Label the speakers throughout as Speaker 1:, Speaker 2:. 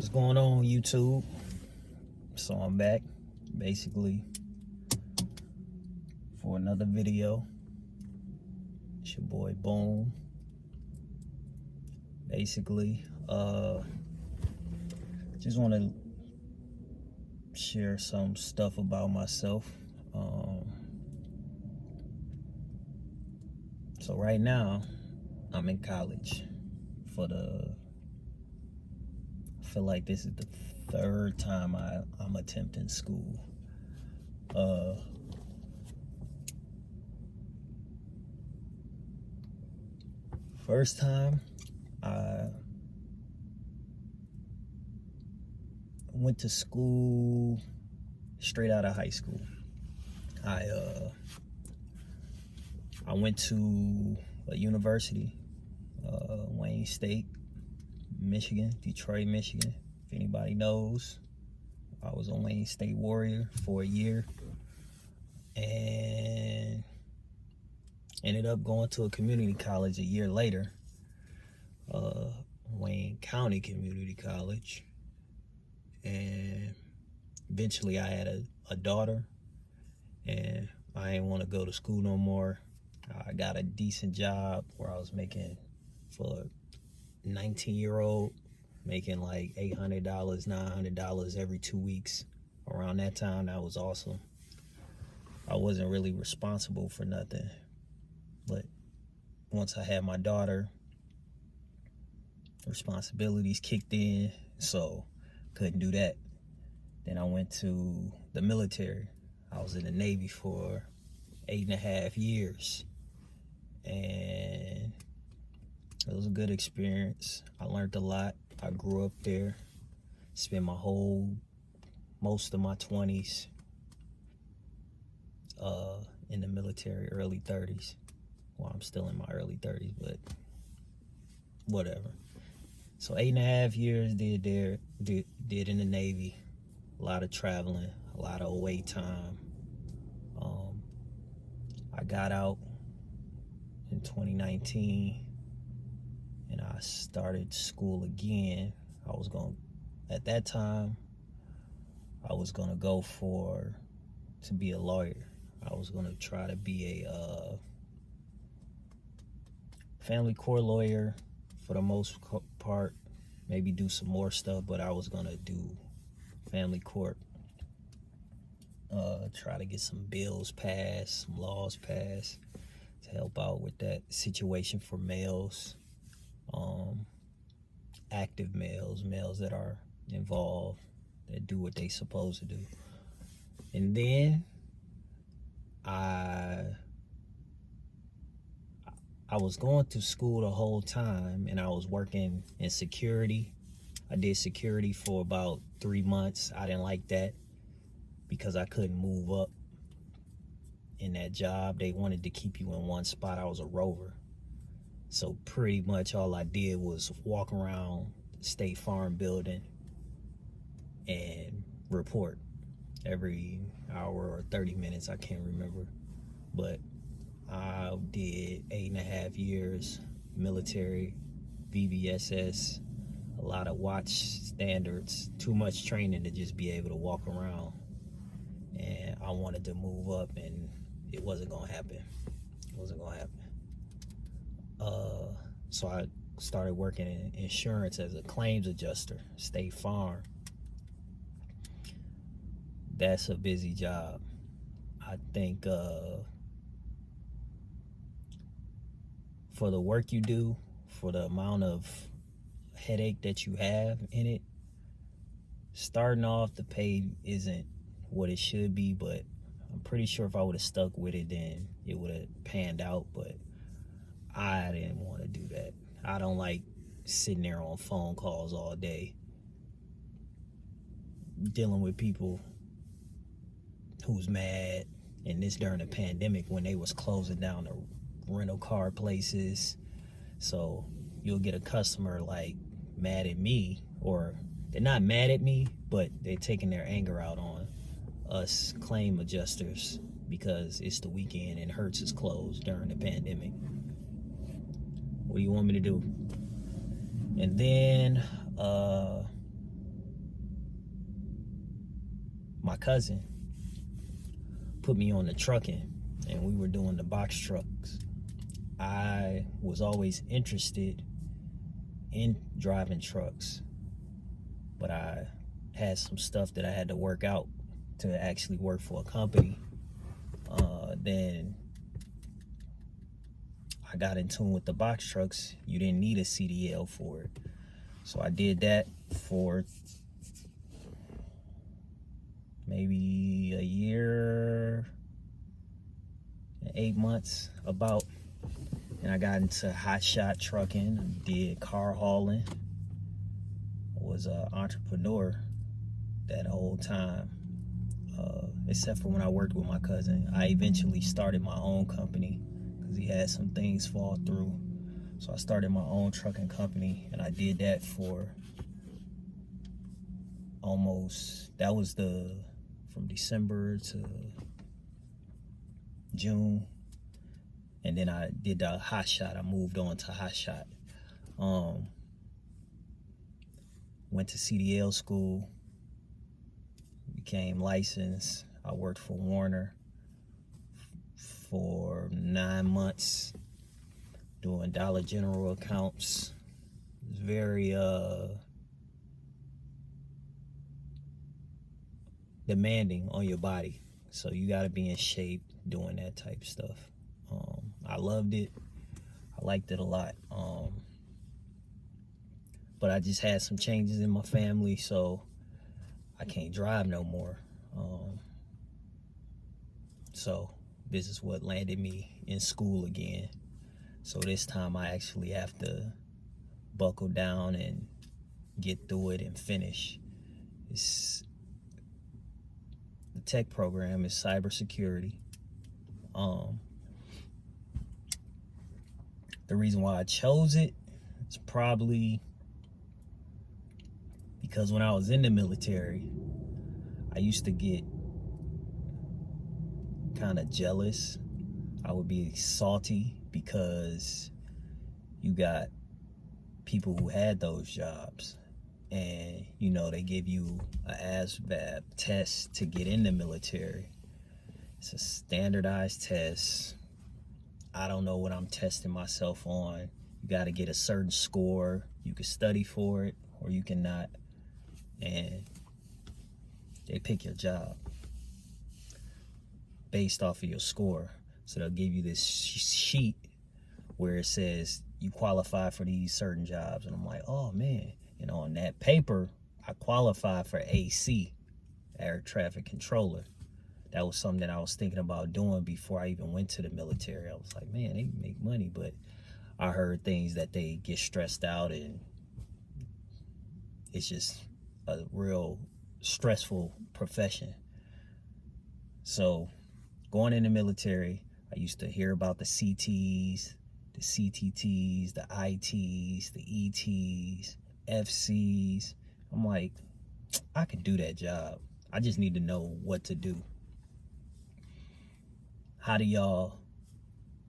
Speaker 1: What's going on, YouTube? So I'm back basically for another video. It's your boy Boom. Basically, just want to share some stuff about myself. So right now I'm in college I feel like this is the third time I'm attempting school. First time I went to school straight out of high school. I went to a university, Wayne State, Michigan, Detroit, Michigan. If anybody knows, I was a Wayne State Warrior for a year and ended up going to a community college a year later, Wayne County Community College. And eventually I had a daughter and I didn't want to go to school no more. I got a decent job where I was making, for a 19-year-old, making like $800, $900 every 2 weeks. Around that time, that was awesome. I wasn't really responsible for nothing. But once I had my daughter, responsibilities kicked in, so couldn't do that. Then I went to the military. I was in the Navy for 8.5 years. And it was a good experience. I learned a lot. I grew up there. Spent most of my 20s in the military, early 30s. Well, I'm still in my early 30s, but whatever. So 8.5 years did in the Navy. A lot of traveling, a lot of away time. I got out in 2019 and I started school again. At that time, I was gonna go to be a lawyer. I was gonna try to be a family court lawyer for the most part, maybe do some more stuff, but I was gonna do family court, try to get some bills passed, some laws passed to help out with that situation for males, active males that are involved, that do what they supposed to do. And then I was going to school the whole time, and I was working in security. I did security for about 3 months. I didn't like that because I couldn't move up in that job. They wanted to keep you in one spot. I was a rover. So pretty much all I did was walk around the State Farm building and report every hour or 30 minutes. I can't remember. But I did 8.5 years military, VBSS, a lot of watch standards, too much training to just be able to walk around. And I wanted to move up, and it wasn't gonna happen. So I started working in insurance as a claims adjuster, State Farm. That's a busy job. I think for the work you do, for the amount of headache that you have in it, starting off, the pay isn't what it should be, but I'm pretty sure if I would have stuck with it, then it would have panned out. But I didn't want to do that. I don't like sitting there on phone calls all day dealing with people who's mad. And this during the pandemic when they was closing down the rental car places. So you'll get a customer like mad at me, or they're not mad at me, but they're taking their anger out on us claim adjusters because it's the weekend and Hertz is closed during the pandemic. What do you want me to do? And then cousin put me on the trucking, and we were doing the box trucks. I was always interested in driving trucks, but I had some stuff that I had to work out to actually work for a company. Then I got in tune with the box trucks. You didn't need a CDL for it. So I did that for maybe a year and 8 months about. And I got into hot shot trucking, did car hauling. I was an entrepreneur that whole time. Except for when I worked with my cousin. I eventually started my own company because he had some things fall through. So I started my own trucking company, and I did that for from December to June. And then I did the hot shot. I moved on to hot shot. Went to CDL school, became licensed. I worked for Warner for 9 months doing Dollar General accounts. It was very demanding on your body, so you got to be in shape doing that type of stuff. I loved it. I liked it a lot. But I just had some changes in my family, so I can't drive no more. So this is what landed me in school again. So this time I actually have to buckle down and get through it and finish. The tech program is cybersecurity. The reason why I chose it is probably because when I was in the military, I used to get kind of jealous. I would be salty because you got people who had those jobs, and they give you an ASVAB test to get in the military. It's a standardized test. I don't know what I'm testing myself on. You got to get a certain score. You can study for it or you cannot, and they pick your job based off of your score. So they'll give you this sheet where it says you qualify for these certain jobs, and I'm like, oh man, on that paper I qualified for AC, air traffic controller. That was something that I was thinking about doing before I even went to the military. I was like, man, they make money, but I heard things that they get stressed out, and it's just a real stressful profession. So going in the military, I used to hear about the CTs, the CTTs, the ITs, the ETs, FCs. I'm like, I can do that job. I just need to know what to do. How do y'all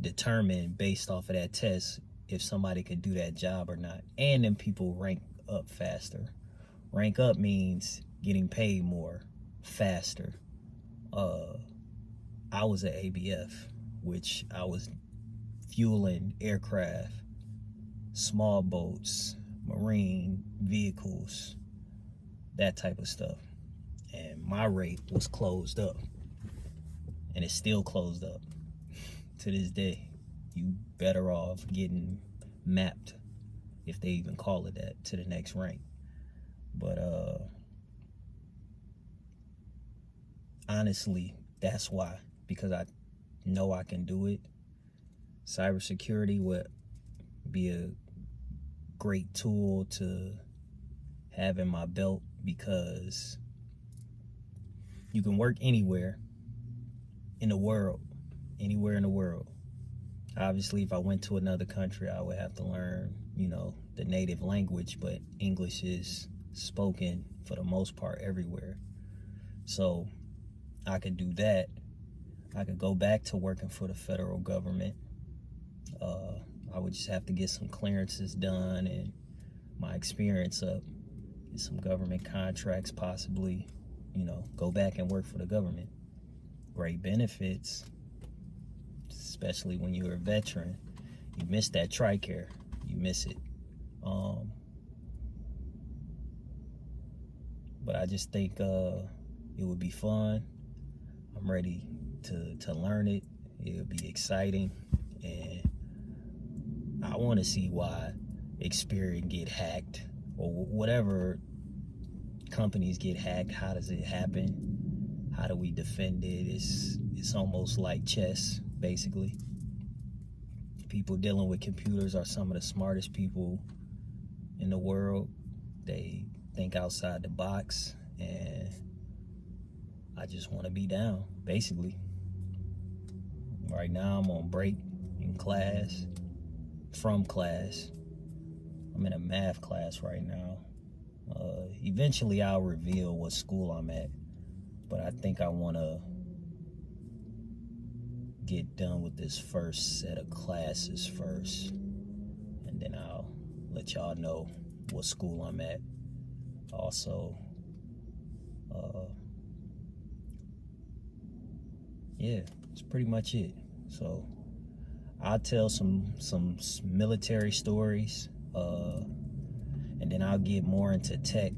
Speaker 1: determine based off of that test if somebody could do that job or not? And then people rank up faster. Rank up means getting paid more faster. I was at ABF, which I was fueling aircraft, small boats, marine vehicles, that type of stuff. And my rate was closed up. And it's still closed up to this day. You better off getting mapped, if they even call it that, to the next rank. But honestly, that's why, because I know I can do it. Cybersecurity would be a great tool to have in my belt, because you can work anywhere in the world, anywhere in the world. Obviously, if I went to another country, I would have to learn, the native language, but English is spoken for the most part everywhere. So I could do that. I could go back to working for the federal government. I would just have to get some clearances done and my experience up, get some government contracts possibly, go back and work for the government. Great benefits, especially when you're a veteran. You miss that TRICARE. You miss it. But I just think it would be fun. I'm ready to learn it. It would be exciting, and I want to see why Experian get hacked, or whatever companies get hacked. How does it happen? How do we defend it? It's almost like chess, basically. People dealing with computers are some of the smartest people in the world. They think outside the box, and I just want to be down, basically. Right now I'm on break in class, from class. I'm in a math class right now. Eventually I'll reveal what school I'm at, but I think I want to get done with this first set of classes first, and then I'll let y'all know what school I'm at. Also, yeah, that's pretty much it. So I'll tell some military stories, and then I'll get more into tech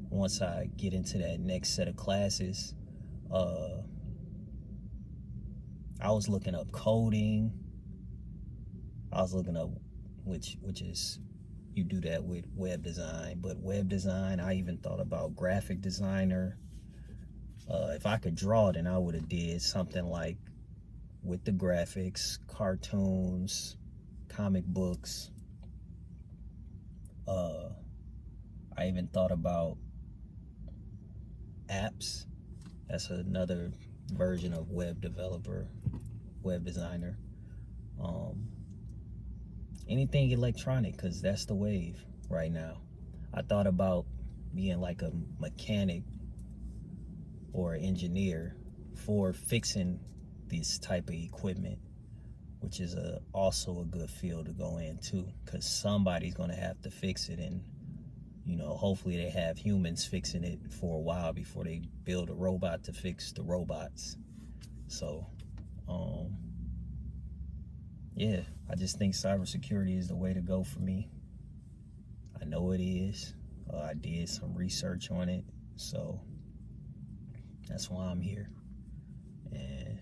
Speaker 1: once I get into that next set of classes. I was looking up coding. I was looking up, which is, you do that with web design, but web design, I even thought about graphic designer. If I could draw, then I would have did something like with the graphics, cartoons, comic books. I even thought about apps. That's another version of web developer, web designer. Anything electronic, because that's the wave right now. I thought about being like a mechanic or an engineer for fixing this type of equipment, which is also a good field to go into, because somebody's going to have to fix it, and hopefully they have humans fixing it for a while before they build a robot to fix the robots. So yeah, I just think cybersecurity is the way to go for me. I know it is. I did some research on it, so that's why I'm here. And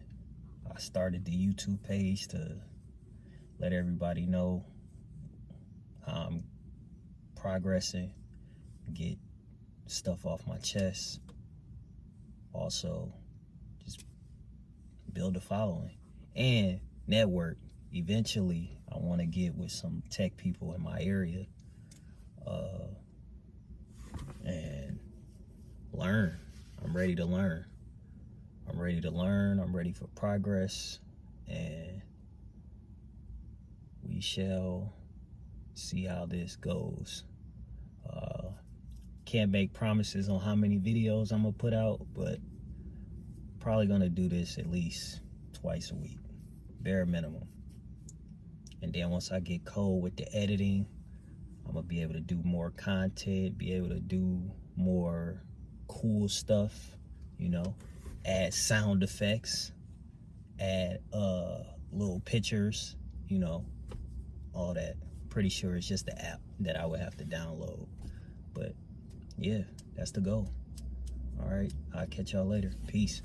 Speaker 1: I started the YouTube page to let everybody know how I'm progressing, get stuff off my chest. Also, just build a following and network. Eventually, I want to get with some tech people in my area and learn. I'm ready to learn. I'm ready for progress, and we shall see how this goes. Can't make promises on how many videos I'm gonna put out, but probably gonna do this at least twice a week, bare minimum. And then once I get cold with the editing, I'm gonna be able to do more content, be able to do more cool stuff, add sound effects, add little pictures, all that. Pretty sure it's just the app that I would have to download. But yeah, that's the goal. All right, I'll catch y'all later. Peace.